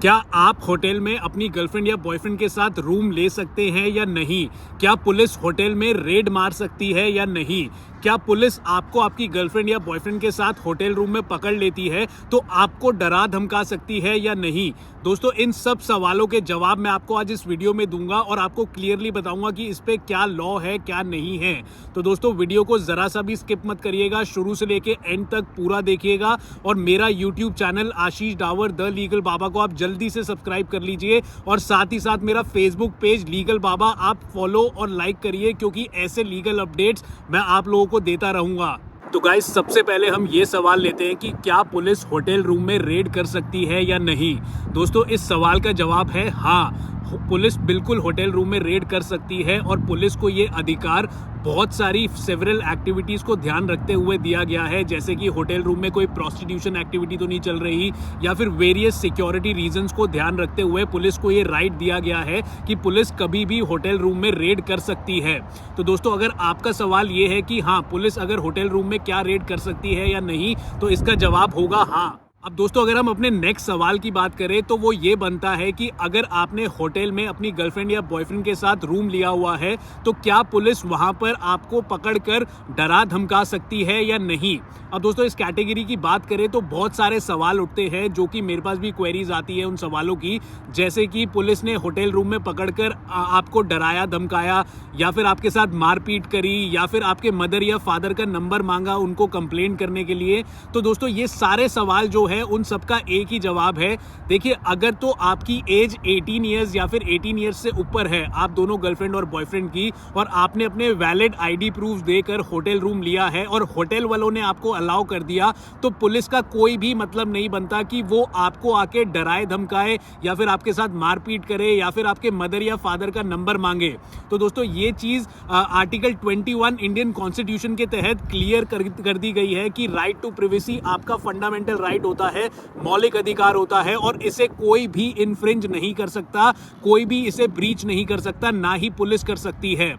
क्या आप होटल में अपनी गर्लफ्रेंड या बॉयफ्रेंड के साथ रूम ले सकते हैं या नहीं? क्या पुलिस होटल में रेड मार सकती है या नहीं? क्या पुलिस आपको आपकी गर्लफ्रेंड या बॉयफ्रेंड के साथ होटल रूम में पकड़ लेती है तो आपको डरा धमका सकती है या नहीं? दोस्तों, इन सब सवालों के जवाब मैं आपको आज इस वीडियो में दूंगा और आपको क्लियरली बताऊंगा कि इस पे क्या लॉ है, क्या नहीं है। तो दोस्तों, वीडियो को जरा सा भी स्किप मत करिएगा, शुरू से लेके एंड तक पूरा देखिएगा। और मेरा YouTube channel Ashish Dawar the legal Baba को आप जल्दी से सब्सक्राइब कर लीजिए और साथ ही साथ मेरा फेसबुक पेज लीगल बाबा आप फॉलो और लाइक करिए, क्योंकि ऐसे लीगल अपडेट्स मैं आप लोगों को देता रहूंगा। तो गाइस, सबसे पहले हम ये सवाल लेते हैं कि क्या पुलिस होटल रूम में रेड कर सकती है या नहीं। दोस्तों, इस सवाल का जवाब है हाँ, पुलिस बिल्कुल होटल रूम में रेड कर सकती है और पुलिस को ये अधिकार बहुत सारी सेवरल एक्टिविटीज़ को ध्यान रखते हुए दिया गया है, जैसे कि होटल रूम में कोई प्रोस्टिट्यूशन एक्टिविटी तो नहीं चल रही, या फिर वेरियस सिक्योरिटी रीजंस को ध्यान रखते हुए पुलिस को ये राइट दिया गया है कि पुलिस कभी भी होटल रूम में रेड कर सकती है। तो दोस्तों, अगर आपका सवाल ये है कि हाँ, पुलिस अगर होटल रूम में क्या रेड कर सकती है या नहीं, तो इसका जवाब होगा हाँ। अब दोस्तों, अगर हम अपने नेक्स्ट सवाल की बात करें तो वो ये बनता है कि अगर आपने होटल में अपनी गर्लफ्रेंड या बॉयफ्रेंड के साथ रूम लिया हुआ है तो क्या पुलिस वहां पर आपको पकड़कर डरा धमका सकती है या नहीं। अब दोस्तों, इस कैटेगरी की बात करें तो बहुत सारे सवाल उठते हैं, जो कि मेरे पास भी क्वेरीज आती है उन सवालों की, जैसे कि पुलिस ने होटल रूम में पकड़कर आपको डराया धमकाया, या फिर आपके साथ मारपीट करी, या फिर आपके मदर या फादर का नंबर मांगा उनको कंप्लेन करने के लिए। तो दोस्तों, ये सारे सवाल जो है उन सबका एक ही जवाब है। देखिए, अगर तो आपकी एज 18 ईयर्स या फिर 18 ईयर्स से ऊपर है, आप दोनों गर्लफ्रेंड और बॉयफ्रेंड की, और आपने अपने वैलिड आईडी प्रूफ देकर होटल रूम लिया है और होटल वालों ने आपको अलाउ कर दिया, तो पुलिस का कोई भी मतलब नहीं बनता कि वो आपको आके डराए धमकाए या फिर आपके साथ मारपीट करे या फिर आपके मदर या फादर का नंबर मांगे। तो दोस्तों, ये चीज आर्टिकल 21 इंडियन कॉन्स्टिट्यूशन के तहत क्लियर कर दी गई है कि राइट टू प्रिवेसी आपका फंडामेंटल राइट होता है, मौलिक अधिकार होता है, और इसे कोई भी इन्फ्रिंज नहीं कर सकता, कोई भी इसे ब्रीच नहीं कर सकता, ना ही पुलिस कर सकती है।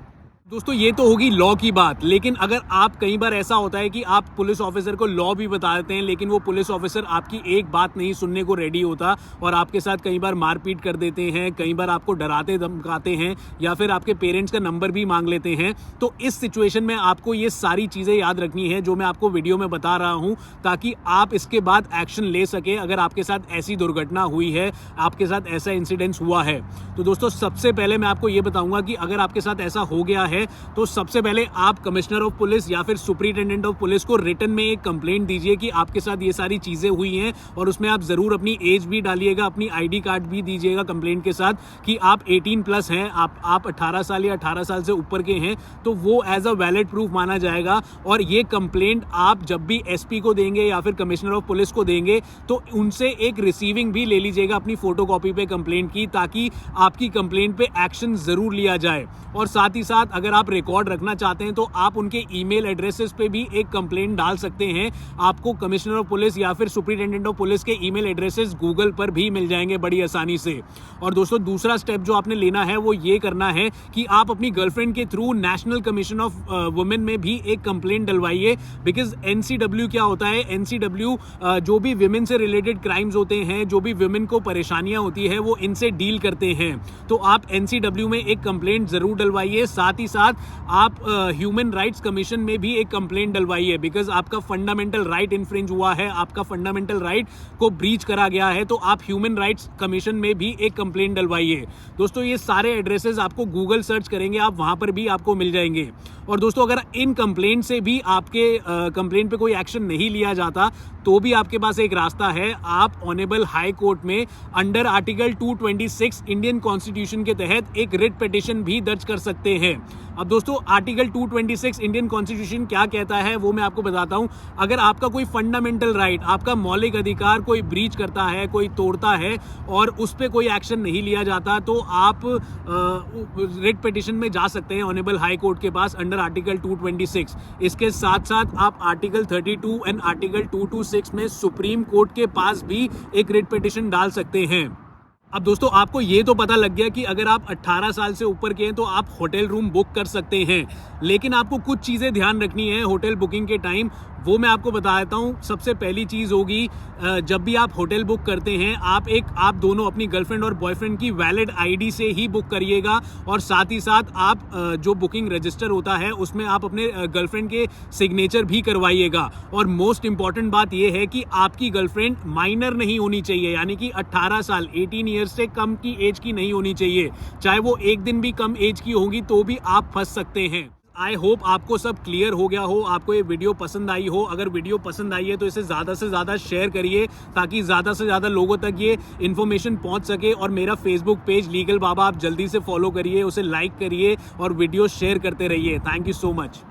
दोस्तों, ये तो होगी लॉ की बात, लेकिन अगर आप, कई बार ऐसा होता है कि आप पुलिस ऑफिसर को लॉ भी बता देते हैं, लेकिन वो पुलिस ऑफिसर आपकी एक बात नहीं सुनने को रेडी होता और आपके साथ कई बार मारपीट कर देते हैं, कई बार आपको डराते धमकाते हैं, या फिर आपके पेरेंट्स का नंबर भी मांग लेते हैं। तो इस सिचुएशन में आपको ये सारी चीज़ें याद रखनी है जो मैं आपको वीडियो में बता रहा हूँ, ताकि आप इसके बाद एक्शन ले सके अगर आपके साथ ऐसी दुर्घटना हुई है, आपके साथ ऐसा इंसिडेंस हुआ है। तो दोस्तों, सबसे पहले मैं आपको ये बताऊंगा कि अगर आपके साथ ऐसा हो गया है तो सबसे पहले आप कमिश्नर ऑफ पुलिस या फिर सुपरिटेंडेंट ऑफ पुलिस को रिटन में एक कंप्लेंट दीजिए कि आपके साथ ये सारी चीजें हुई हैं, और उसमें आप जरूर अपनी एज भी डालिएगा, अपनी आईडी कार्ड भी दीजिएगा कंप्लेंट के साथ कि आप 18 प्लस हैं, आप 18 साल या 18 साल से ऊपर के हैं, तो वो एज अ वैलिड प्रूफ माना जाएगा। और ये कंप्लेंट आप जब भी एसपी को देंगे या फिर कमिश्नर ऑफ पुलिस को देंगे तो उनसे एक रिसीविंग भी ले लीजिएगा अपनी फोटोकॉपी पे कंप्लेंट की, ताकि आपकी कंप्लेंट पे एक्शन जरूर लिया जाए। और साथ ही साथ अगर आप रिकॉर्ड रखना चाहते हैं तो आप उनके ईमेल एड्रेसेस पे भी एक कंप्लेंट डाल सकते हैं। आपको कमिश्नर ऑफ पुलिस या फिर सुपरिटेंडेंट ऑफ पुलिस के ईमेल एड्रेसेस गूगल पर भी मिल जाएंगे बड़ी आसानी से। और दोस्तों, दूसरा स्टेप जो आपने लेना है वो ये करना है कि आप अपनी गर्लफ्रेंड के through national commission of women में भी एक कंप्लेंट डलवाइए, बिकॉज एनसीडब्ल्यू क्या होता है, एनसीडब्ल्यू जो भी विमेन से रिलेटेड क्राइम्स होते हैं, जो भी विमेन को परेशानियां होती है, वो इनसे डील करते हैं। तो आप एनसीडब्ल्यू में एक कंप्लेंट जरूर डलवाइए। साथ ही साथ आप ह्यूमन राइट्स कमीशन में भी एक कंप्लेंट डलवाइए, बिकॉज आपका फंडामेंटल राइट इन्फ्रिंज हुआ है, आपका फंडामेंटल राइट को ब्रीच करा गया है, तो आप ह्यूमन राइट्स कमीशन में भी एक कंप्लेंट डलवाइए। दोस्तों, ये सारे एड्रेसेस आपको गूगल सर्च करेंगे आप, वहां पर भी आपको मिल जाएंगे। और दोस्तों, अगर इन कंप्लेंट से भी आपके कंप्लेंट पे कोई एक्शन नहीं लिया जाता तो भी आपके पास एक रास्ता है, आप ऑनेबल हाई कोर्ट में अंडर आर्टिकल 226 इंडियन कॉन्स्टिट्यूशन के तहत एक रिट पिटीशन भी दर्ज कर सकते हैं। अब दोस्तों, आर्टिकल 226 इंडियन कॉन्स्टिट्यूशन क्या कहता है वो मैं आपको बताता हूं। अगर आपका कोई फंडामेंटल राइट, आपका मौलिक अधिकार कोई ब्रीच करता है, कोई तोड़ता है और उस पर कोई एक्शन नहीं लिया जाता, तो आप रिट पिटीशन में जा सकते हैं ऑनेबल हाई कोर्ट के पास अंडर आर्टिकल 226। इसके साथ साथ आप आर्टिकल 32 एंड आर्टिकल 226 में सुप्रीम कोर्ट के पास भी एक रिट पिटीशन डाल सकते हैं। अब दोस्तों, आपको ये तो पता लग गया कि अगर आप 18 साल से ऊपर के हैं तो आप होटल रूम बुक कर सकते हैं, लेकिन आपको कुछ चीज़ें ध्यान रखनी है होटल बुकिंग के टाइम। वो मैं आपको बता देता हूँ। सबसे पहली चीज़ होगी, जब भी आप होटल बुक करते हैं आप दोनों अपनी गर्लफ्रेंड और बॉयफ्रेंड की वैलिड आईडी से ही बुक करिएगा, और साथ ही साथ आप जो बुकिंग रजिस्टर होता है उसमें आप अपने गर्लफ्रेंड के सिग्नेचर भी करवाइएगा। और मोस्ट इंपॉर्टेंट बात यह है कि आपकी गर्लफ्रेंड माइनर नहीं होनी चाहिए, यानी कि 18 साल 18 ईयर्स से कम की एज की नहीं होनी चाहिए। चाहे वो एक दिन भी कम एज की होगी तो भी आप फंस सकते हैं। आई होप आपको सब क्लियर हो गया हो, आपको ये वीडियो पसंद आई हो। अगर वीडियो पसंद आई है तो इसे ज़्यादा से ज़्यादा शेयर करिए, ताकि ज़्यादा से ज़्यादा लोगों तक ये इन्फॉर्मेशन पहुंच सके। और मेरा फेसबुक पेज लीगल बाबा आप जल्दी से फॉलो करिए, उसे लाइक करिए और वीडियो शेयर करते रहिए। Thank you so much.